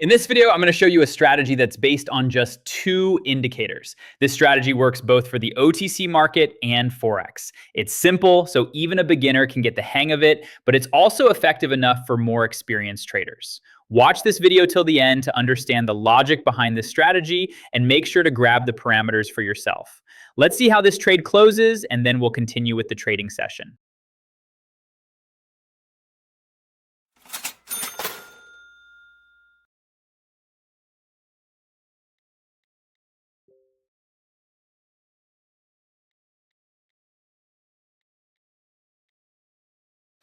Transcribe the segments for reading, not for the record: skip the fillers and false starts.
In this video, I'm going to show you a strategy that's based on just two indicators. This strategy works both for the OTC market and Forex. It's simple, so even a beginner can get the hang of it, but it's also effective enough for more experienced traders. Watch this video till the end to understand the logic behind this strategy and make sure to grab the parameters for yourself. Let's see how this trade closes, and then we'll continue with the trading session.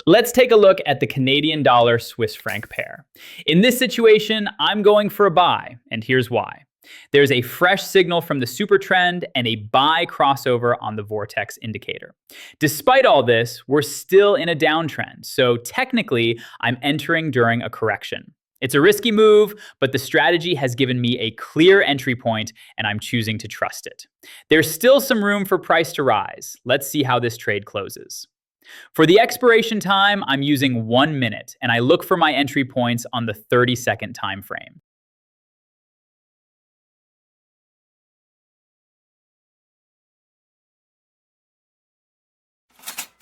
Let's take a look at the Canadian dollar Swiss franc pair. In this situation, I'm going for a buy, and here's why. There's a fresh signal from the super trend and a buy crossover on the vortex indicator. Despite all this, we're still in a downtrend, so technically, I'm entering during a correction. It's a risky move, but the strategy has given me a clear entry point, and I'm choosing to trust it. There's still some room for price to rise. Let's see how this trade closes. For the expiration time, I'm using 1 minute, and I look for my entry points on the 30-second time frame.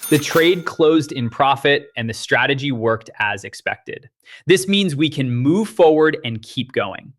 The trade closed in profit, and the strategy worked as expected. This means we can move forward and keep going.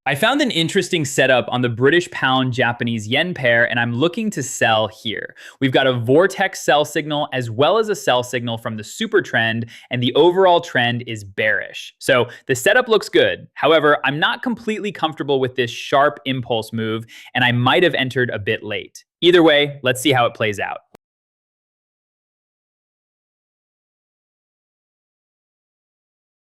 I found an interesting setup on the British pound Japanese yen pair, and I'm looking to sell here. We've got a vortex sell signal as well as a sell signal from the super trend, and the overall trend is bearish. So the setup looks good. However, I'm not completely comfortable with this sharp impulse move, and I might have entered a bit late. Either way, let's see how it plays out.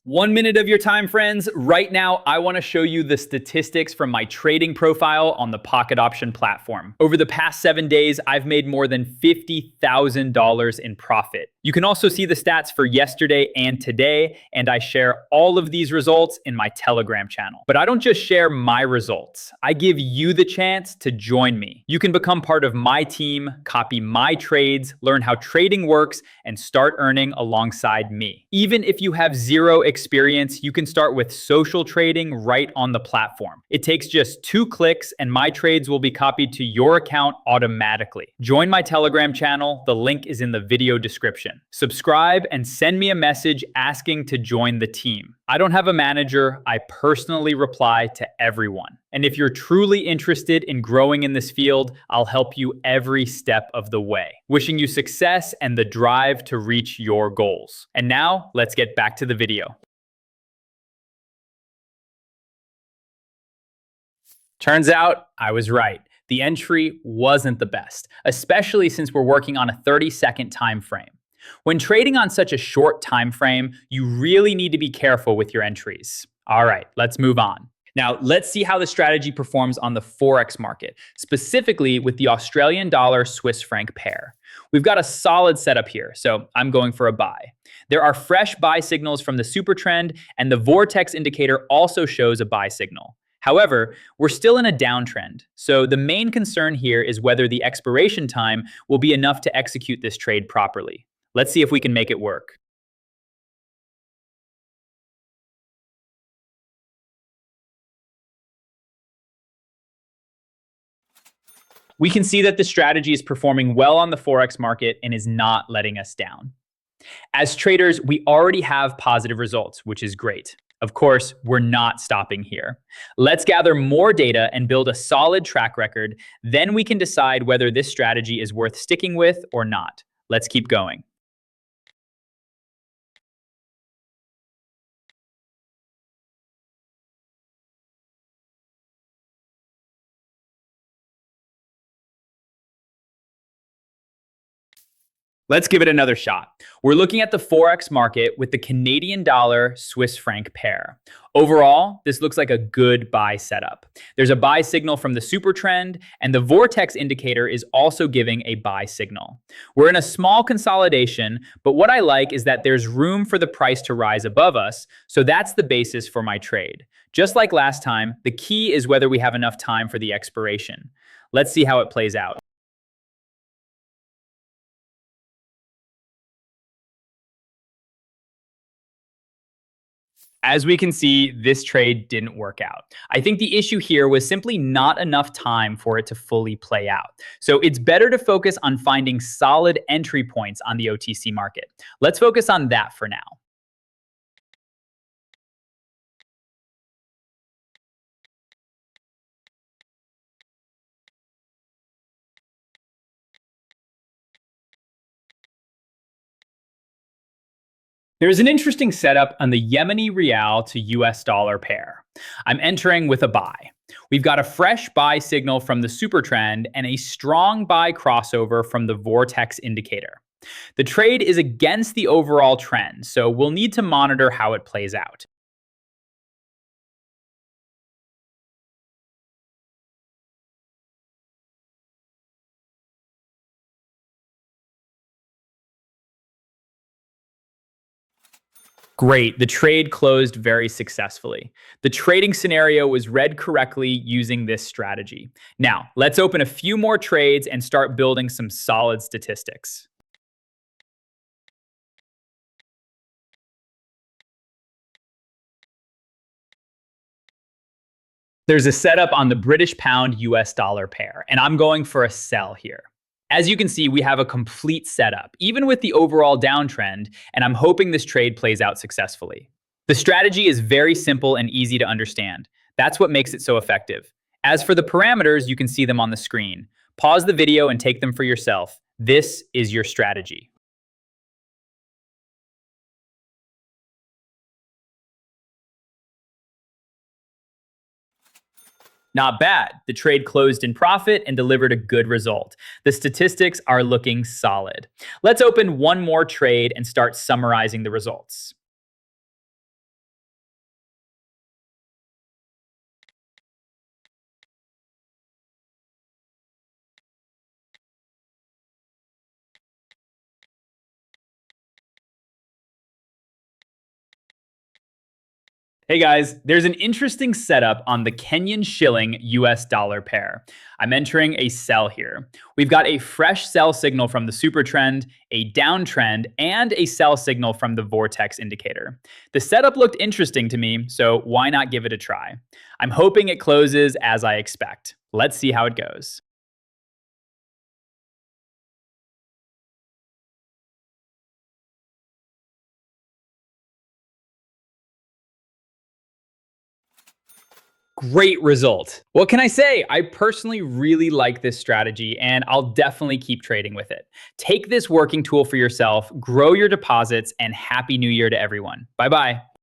1 minute of your time, friends. Right now, I want to show you the statistics from my trading profile on the Pocket Option platform. Over the past 7 days, I've made more than $50,000 in profit. You can also see the stats for yesterday and today, and I share all of these results in my Telegram channel. But I don't just share my results. I give you the chance to join me. You can become part of my team, copy my trades, learn how trading works, and start earning alongside me. Even if you have zero experience, you can start with social trading right on the platform. It takes just 2 clicks and my trades will be copied to your account automatically. Join my Telegram channel. The link is in the video description. Subscribe and send me a message asking to join the team. I don't have a manager. I personally reply to everyone. And if you're truly interested in growing in this field, I'll help you every step of the way. Wishing you success and the drive to reach your goals. And now, let's get back to the video. Turns out I was right. The entry wasn't the best, especially since we're working on a 30-second time frame. When trading on such a short time frame, you really need to be careful with your entries. All right, let's move on. Now, let's see how the strategy performs on the Forex market, specifically with the Australian dollar Swiss franc pair. We've got a solid setup here, so I'm going for a buy. There are fresh buy signals from the super trend, and the vortex indicator also shows a buy signal. However, we're still in a downtrend, so the main concern here is whether the expiration time will be enough to execute this trade properly. Let's see if we can make it work. We can see that the strategy is performing well on the Forex market and is not letting us down. As traders, we already have positive results, which is great. Of course, we're not stopping here. Let's gather more data and build a solid track record. Then we can decide whether this strategy is worth sticking with or not. Let's keep going. Let's give it another shot. We're looking at the Forex market with the Canadian dollar Swiss franc pair. Overall, this looks like a good buy setup. There's a buy signal from the super trend, and the vortex indicator is also giving a buy signal. We're in a small consolidation, but what I like is that there's room for the price to rise above us, so that's the basis for my trade. Just like last time, the key is whether we have enough time for the expiration. Let's see how it plays out. As we can see, this trade didn't work out. I think the issue here was simply not enough time for it to fully play out. So it's better to focus on finding solid entry points on the OTC market. Let's focus on that for now. There's an interesting setup on the Yemeni Rial to US dollar pair. I'm entering with a buy. We've got a fresh buy signal from the super trend and a strong buy crossover from the vortex indicator. The trade is against the overall trend, so we'll need to monitor how it plays out. Great. The trade closed very successfully. The trading scenario was read correctly using this strategy. Now, let's open a few more trades and start building some solid statistics. There's a setup on the British pound US dollar pair, and I'm going for a sell here. As you can see, we have a complete setup, even with the overall downtrend, and I'm hoping this trade plays out successfully. The strategy is very simple and easy to understand. That's what makes it so effective. As for the parameters, you can see them on the screen. Pause the video and take them for yourself. This is your strategy. Not bad. The trade closed in profit and delivered a good result. The statistics are looking solid. Let's open one more trade and start summarizing the results. Hey guys, there's an interesting setup on the Kenyan shilling US dollar pair. I'm entering a sell here. We've got a fresh sell signal from the super trend, a downtrend, and a sell signal from the vortex indicator. The setup looked interesting to me, so why not give it a try? I'm hoping it closes as I expect. Let's see how it goes. Great result. What can I say? I personally really like this strategy and I'll definitely keep trading with it. Take this working tool for yourself, grow your deposits, and Happy New Year to everyone. Bye bye.